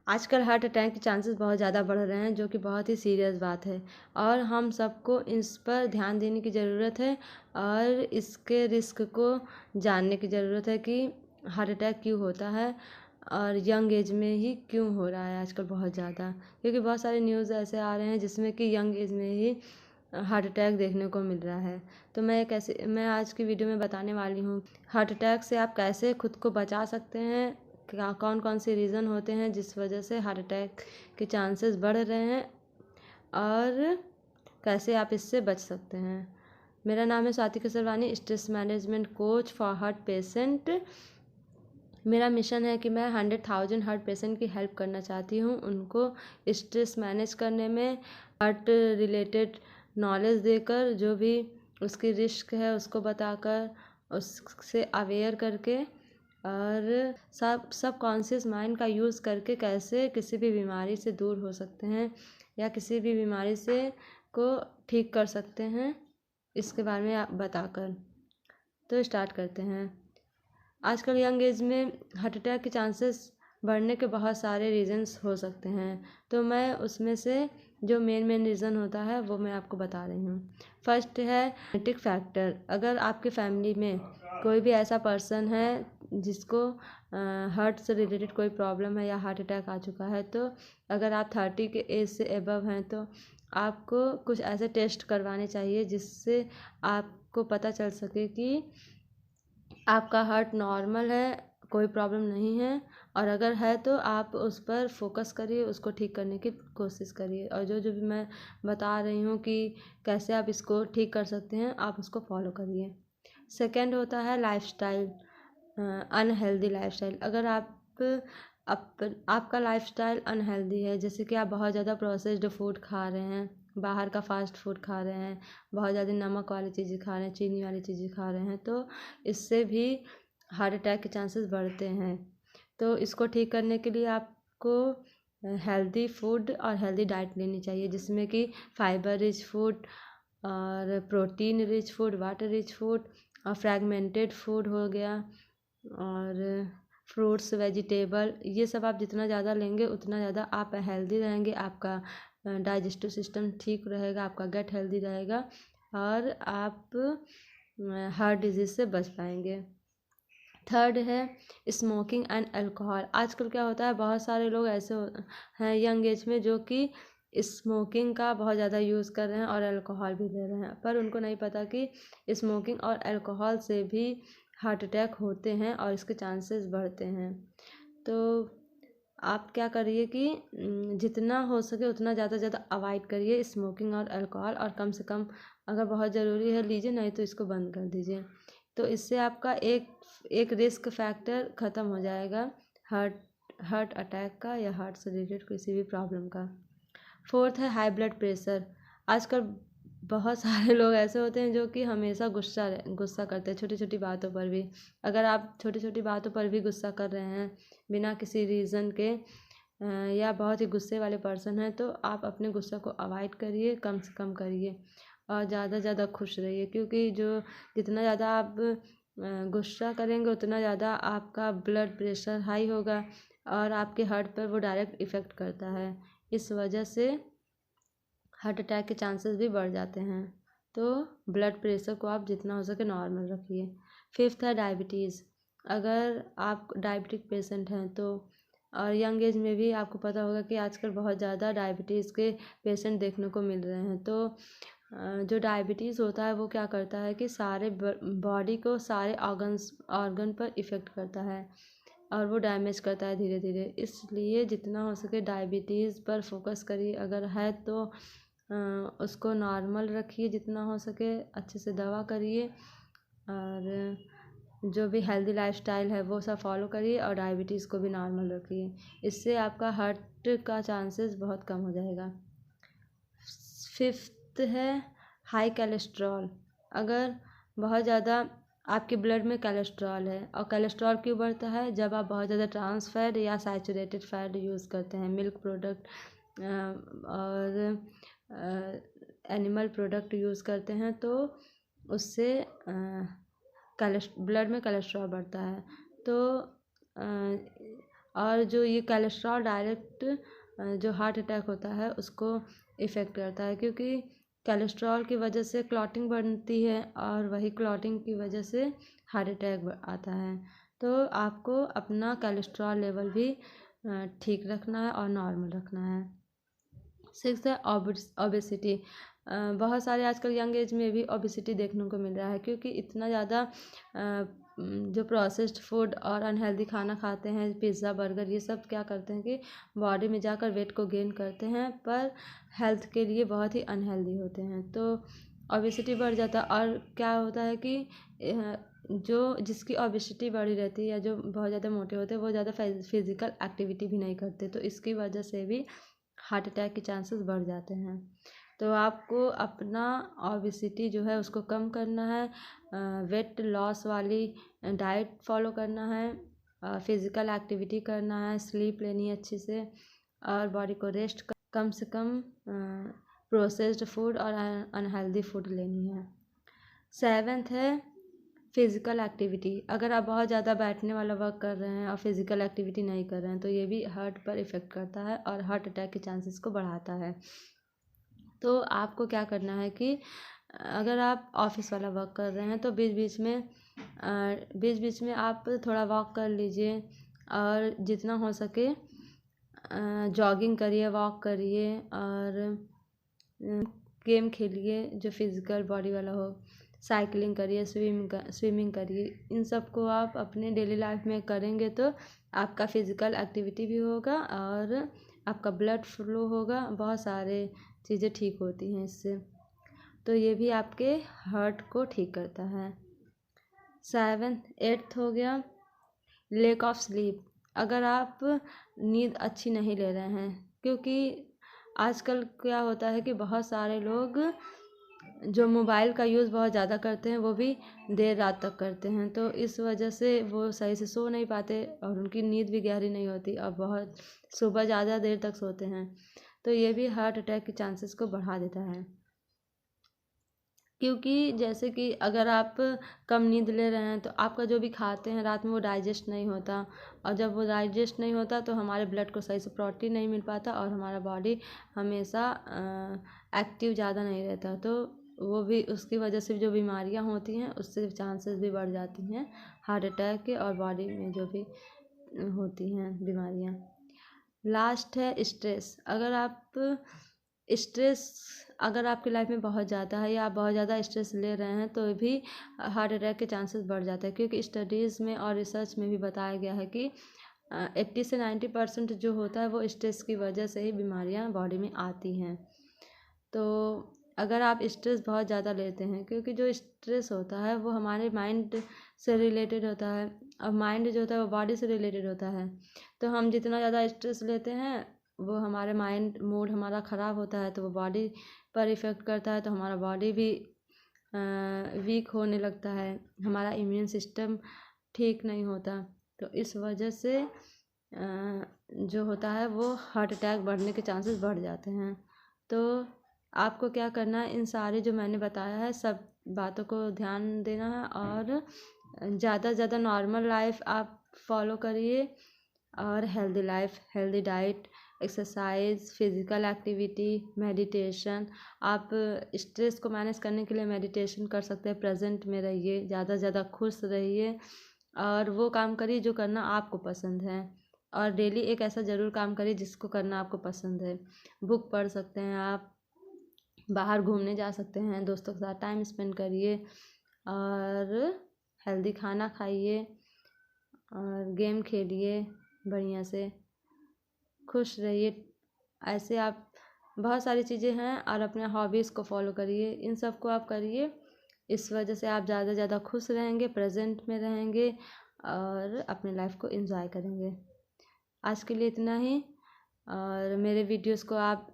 आजकल heart attack के chances बहुत ज़्यादा बढ़ रहे हैं, जो कि बहुत ही सीरियस बात है और हम सबको इस पर ध्यान देने की ज़रूरत है और इसके रिस्क को जानने की ज़रूरत है कि हार्ट अटैक क्यों होता है और यंग एज में ही क्यों हो रहा है आजकल बहुत ज़्यादा। क्योंकि बहुत सारे न्यूज़ ऐसे आ रहे हैं जिसमें कि यंग एज में ही हार्ट अटैक देखने को मिल रहा है। तो मैं आज की वीडियो में बताने वाली हूँ हार्ट अटैक से आप कैसे खुद को बचा सकते हैं, क्या कौन कौन से रीज़न होते हैं जिस वजह से हार्ट अटैक के चांसेस बढ़ रहे हैं और कैसे आप इससे बच सकते हैं। मेरा नाम है Swati Kesarwani, stress management coach for heart patient. मेरा मिशन है कि मैं 100,000 हार्ट पेशेंट की हेल्प करना चाहती हूँ, उनको स्ट्रेस मैनेज करने में, हार्ट रिलेटेड नॉलेज देकर, जो भी उसकी रिस्क है उसको बताकर, उससे अवेयर करके और सब कॉन्शियस माइंड का यूज़ करके कैसे किसी भी बीमारी से दूर हो सकते हैं या किसी भी बीमारी से को ठीक कर सकते हैं, इसके बारे में आप बताकर। तो स्टार्ट करते हैं। आजकल यंग एज में हार्ट अटैक के चांसेस बढ़ने के बहुत सारे रीज़न्स हो सकते हैं, तो मैं उसमें से जो मेन रीज़न होता है वो मैं आपको बता रही हूँ। फर्स्ट है जेनेटिक फैक्टर। अगर आपकी फैमिली में कोई भी ऐसा पर्सन है जिसको हार्ट से रिलेटेड कोई प्रॉब्लम है या हार्ट अटैक आ चुका है, तो अगर आप 30 के एज से एबव हैं तो आपको कुछ ऐसे टेस्ट करवाने चाहिए जिससे आपको पता चल सके कि आपका हार्ट नॉर्मल है, कोई प्रॉब्लम नहीं है, और अगर है तो आप उस पर फोकस करिए, उसको ठीक करने की कोशिश करिए और जो जो भी मैं बता रही हूँ कि कैसे आप इसको ठीक कर सकते हैं, आप उसको फॉलो करिए। सेकंड होता है लाइफस्टाइल, अनहेल्दी लाइफस्टाइल। अगर आपका लाइफस्टाइल अनहेल्दी है, जैसे कि आप बहुत ज़्यादा प्रोसेस्ड फूड खा रहे हैं, बाहर का फास्ट फूड खा रहे हैं, बहुत ज़्यादा नमक वाली चीज़ें खा रहे हैं, चीनी वाली चीज़ें खा रहे हैं, तो इससे भी हार्ट अटैक के चांसेस बढ़ते हैं। तो इसको ठीक करने के लिए आपको हेल्दी फूड और हेल्दी डाइट लेनी चाहिए, जिसमें कि फाइबर रिच फूड और protein rich food, water rich food और फ्रैगमेंटेड फूड हो गया और फ्रूट्स, वेजिटेबल, ये सब आप जितना ज़्यादा लेंगे उतना ज़्यादा आप हेल्दी रहेंगे, आपका डाइजेस्टिव सिस्टम ठीक रहेगा, आपका गट हेल्दी रहेगा और आप हार्ट डिजीज़ से बच पाएंगे। थर्ड है स्मोकिंग एंड अल्कोहल। आजकल क्या होता है, बहुत सारे लोग ऐसे हैं यंग एज में जो कि स्मोकिंग का बहुत ज़्यादा यूज़ कर रहे हैं और अल्कोहल भी ले रहे हैं, पर उनको नहीं पता कि स्मोकिंग और अल्कोहल से भी हार्ट अटैक होते हैं और इसके चांसेस बढ़ते हैं। तो आप क्या करिए कि जितना हो सके उतना ज़्यादा अवॉइड करिए स्मोकिंग और अल्कोहल, और कम से कम अगर बहुत ज़रूरी है लीजिए, नहीं तो इसको बंद कर दीजिए। तो इससे आपका एक रिस्क फैक्टर ख़त्म हो जाएगा हार्ट अटैक का या हार्ट से रिलेटेड किसी भी प्रॉब्लम का। फोर्थ है हाई ब्लड प्रेशर। आजकल बहुत सारे लोग ऐसे होते हैं जो कि हमेशा गुस्सा करते हैं छोटी छोटी बातों पर भी। अगर आप छोटी छोटी बातों पर भी गुस्सा कर रहे हैं बिना किसी रीज़न के या बहुत ही गुस्से वाले पर्सन हैं, तो आप अपने गुस्सा को अवॉइड करिए, कम से कम करिए और ज़्यादा खुश रहिए, क्योंकि जितना ज़्यादा आप गुस्सा करेंगे उतना ज़्यादा आपका ब्लड प्रेशर हाई होगा और आपके हार्ट पर वो डायरेक्ट इफ़ेक्ट करता है। इस वजह से हार्ट अटैक के चांसेस भी बढ़ जाते हैं। तो ब्लड प्रेशर को आप जितना हो सके नॉर्मल रखिए। फिफ्थ है डायबिटीज़। अगर आप डायबिटिक पेशेंट हैं तो, और यंग एज में भी आपको पता होगा कि आजकल बहुत ज़्यादा डायबिटीज़ के पेशेंट देखने को मिल रहे हैं। तो जो डायबिटीज़ होता है वो क्या करता है कि सारे बॉडी को, सारे ऑर्गन पर इफ़ेक्ट करता है और वो डैमेज करता है धीरे धीरे। इसलिए जितना हो सके डायबिटीज़ पर फोकस करिए, अगर है तो उसको नॉर्मल रखिए जितना हो सके, अच्छे से दवा करिए और जो भी हेल्दी लाइफस्टाइल है वो सब फॉलो करिए और डायबिटीज़ को भी नॉर्मल रखिए। इससे आपका हार्ट का चांसेस बहुत कम हो जाएगा। फिफ्थ है हाई कोलेस्ट्रॉल। अगर बहुत ज़्यादा आपके ब्लड में कोलेस्ट्रॉल है, और कोलेस्ट्रॉल क्यों बढ़ता है, जब आप बहुत ज़्यादा ट्रांस फैट या सैचुरेटेड फैट यूज़ करते हैं, मिल्क प्रोडक्ट और एनिमल प्रोडक्ट यूज़ करते हैं, तो उससे ब्लड में कोलेस्ट्रॉल बढ़ता है। तो और जो ये कोलेस्ट्रॉल डायरेक्ट जो हार्ट अटैक होता है उसको इफ़ेक्ट करता है, क्योंकि कोलेस्ट्रॉल की वजह से क्लॉटिंग बनती है और वही क्लॉटिंग की वजह से हार्ट अटैक आता है। तो आपको अपना कोलेस्ट्रॉल लेवल भी ठीक रखना है और नॉर्मल रखना है। 6 है ओबेसिटी। बहुत सारे आजकल यंग एज में भी ओबेसिटी देखने को मिल रहा है, क्योंकि इतना ज़्यादा जो प्रोसेस्ड फूड और अनहेल्दी खाना खाते हैं, पिज़्ज़ा बर्गर ये सब क्या करते हैं कि बॉडी में जाकर वेट को गेन करते हैं, पर हेल्थ के लिए बहुत ही अनहेल्दी होते हैं। तो ओबेसिटी बढ़ जाता है। और क्या होता है कि जो जिसकी ओबेसिटी बढ़ी रहती है या जो बहुत ज़्यादा मोटे होते हैं वो ज़्यादा फिजिकल एक्टिविटी भी नहीं करते, तो इसकी वजह से भी हार्ट अटैक के चांसेस बढ़ जाते हैं। तो आपको अपना ओबेसिटी जो है उसको कम करना है, वेट लॉस वाली डाइट फॉलो करना है, फिज़िकल एक्टिविटी करना है, स्लीप लेनी है अच्छी से, और बॉडी को रेस्ट कम से कम प्रोसेस्ड फूड और अनहेल्दी फूड लेनी है। 7th है फिज़िकल एक्टिविटी। अगर आप बहुत ज़्यादा बैठने वाला वर्क कर रहे हैं और फिज़िकल एक्टिविटी नहीं कर रहे हैं तो ये भी हार्ट पर इफ़ेक्ट करता है और हार्ट अटैक के चांसेस को बढ़ाता है। तो आपको क्या करना है कि अगर आप ऑफिस वाला वर्क कर रहे हैं तो बीच बीच में आप थोड़ा वॉक कर लीजिए, और जितना हो सके जॉगिंग करिए, वॉक करिए, और गेम खेलिए जो फिज़िकल बॉडी वाला हो, साइकिलिंग करिए, स्विमिंग करिए। इन सब को आप अपने डेली लाइफ में करेंगे तो आपका फिज़िकल एक्टिविटी भी होगा और आपका ब्लड फ्लो होगा, बहुत सारे चीज़ें ठीक होती हैं इससे। तो ये भी आपके हार्ट को ठीक करता है। 8th हो गया लैक ऑफ स्लीप। अगर आप नींद अच्छी नहीं ले रहे हैं, क्योंकि आजकल क्या होता है कि बहुत सारे लोग जो मोबाइल का यूज़ बहुत ज़्यादा करते हैं वो भी देर रात तक करते हैं, तो इस वजह से वो सही से सो नहीं पाते और उनकी नींद भी गहरी नहीं होती और बहुत सुबह ज़्यादा देर तक सोते हैं। तो ये भी हार्ट अटैक के चांसेस को बढ़ा देता है, क्योंकि जैसे कि अगर आप कम नींद ले रहे हैं तो आपका जो भी खाते हैं रात में वो डाइजेस्ट नहीं होता, और जब वो डाइजेस्ट नहीं होता तो हमारे ब्लड को सही से प्रोटीन नहीं मिल पाता और हमारा बॉडी हमेशा एक्टिव ज़्यादा नहीं रहता, तो वो भी उसकी वजह से जो बीमारियां होती हैं उससे चांसेस भी बढ़ जाती हैं हार्ट अटैक के, और बॉडी में जो भी होती हैं बीमारियां। लास्ट है स्ट्रेस। अगर आपकी लाइफ में बहुत ज़्यादा है या आप बहुत ज़्यादा स्ट्रेस ले रहे हैं तो भी हार्ट अटैक के चांसेस बढ़ जाते हैं, क्योंकि स्टडीज़ में और रिसर्च में भी बताया गया है कि 80 से 90% जो होता है वो स्ट्रेस की वजह से ही बीमारियां बॉडी में आती हैं। तो अगर आप स्ट्रेस बहुत ज़्यादा लेते हैं, क्योंकि जो स्ट्रेस होता है वो हमारे माइंड से रिलेटेड होता है, और माइंड जो होता है वो बॉडी से रिलेटेड होता है, तो हम जितना ज़्यादा स्ट्रेस लेते हैं वो हमारे माइंड मूड हमारा ख़राब होता है, तो वो बॉडी पर इफ़ेक्ट करता है, तो हमारा बॉडी भी वीक होने लगता है, हमारा इम्यून सिस्टम ठीक नहीं होता, तो इस वजह से जो होता है वो हार्ट अटैक बढ़ने के चांसेस बढ़ जाते हैं। तो आपको क्या करना है, इन सारे जो मैंने बताया है सब बातों को ध्यान देना है, और ज़्यादा से ज़्यादा नॉर्मल लाइफ आप फॉलो करिए, और healthy life, healthy diet, exercise, physical activity, meditation. आप स्ट्रेस को मैनेज करने के लिए मेडिटेशन कर सकते हैं, प्रेजेंट में रहिए, ज़्यादा से ज़्यादा खुश रहिए, और वो काम करिए जो करना आपको पसंद है, और डेली एक ऐसा ज़रूर काम करिए जिसको करना आपको पसंद है। बुक पढ़ सकते हैं आप, बाहर घूमने जा सकते हैं, दोस्तों के साथ टाइम स्पेंड करिए, और हेल्दी खाना खाइए, और गेम खेलिए, बढ़िया से खुश रहिए। ऐसे आप बहुत सारी चीज़ें हैं, और अपने हॉबीज़ को फॉलो करिए, इन सब को आप करिए, इस वजह से आप ज़्यादा से ज़्यादा खुश रहेंगे, प्रेजेंट में रहेंगे, और अपने लाइफ को एंजॉय करेंगे। आज के लिए इतना ही, और मेरे वीडियोस को आप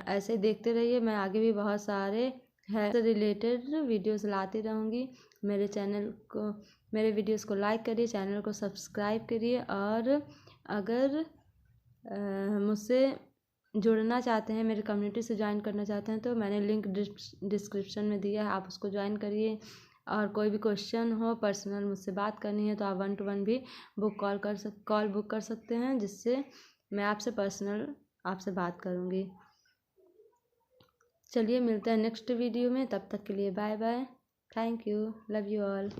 ऐसे देखते रहिए, मैं आगे भी बहुत सारे हेल्थ रिलेटेड वीडियोस लाती रहूँगी। मेरे वीडियोस को लाइक करिए, चैनल को सब्सक्राइब करिए, और अगर मुझसे जुड़ना चाहते हैं, मेरे कम्युनिटी से ज्वाइन करना चाहते हैं, तो मैंने लिंक डिस्क्रिप्शन में दिया है, आप उसको ज्वाइन करिए, और कोई भी क्वेश्चन हो, पर्सनल मुझसे बात करनी है तो आप 1 to 1 भी कॉल बुक कर सकते हैं, जिससे मैं आपसे पर्सनल आपसे बात करूँगी। चलिए मिलते हैं नेक्स्ट वीडियो में, तब तक के लिए bye bye. Thank you, love you all.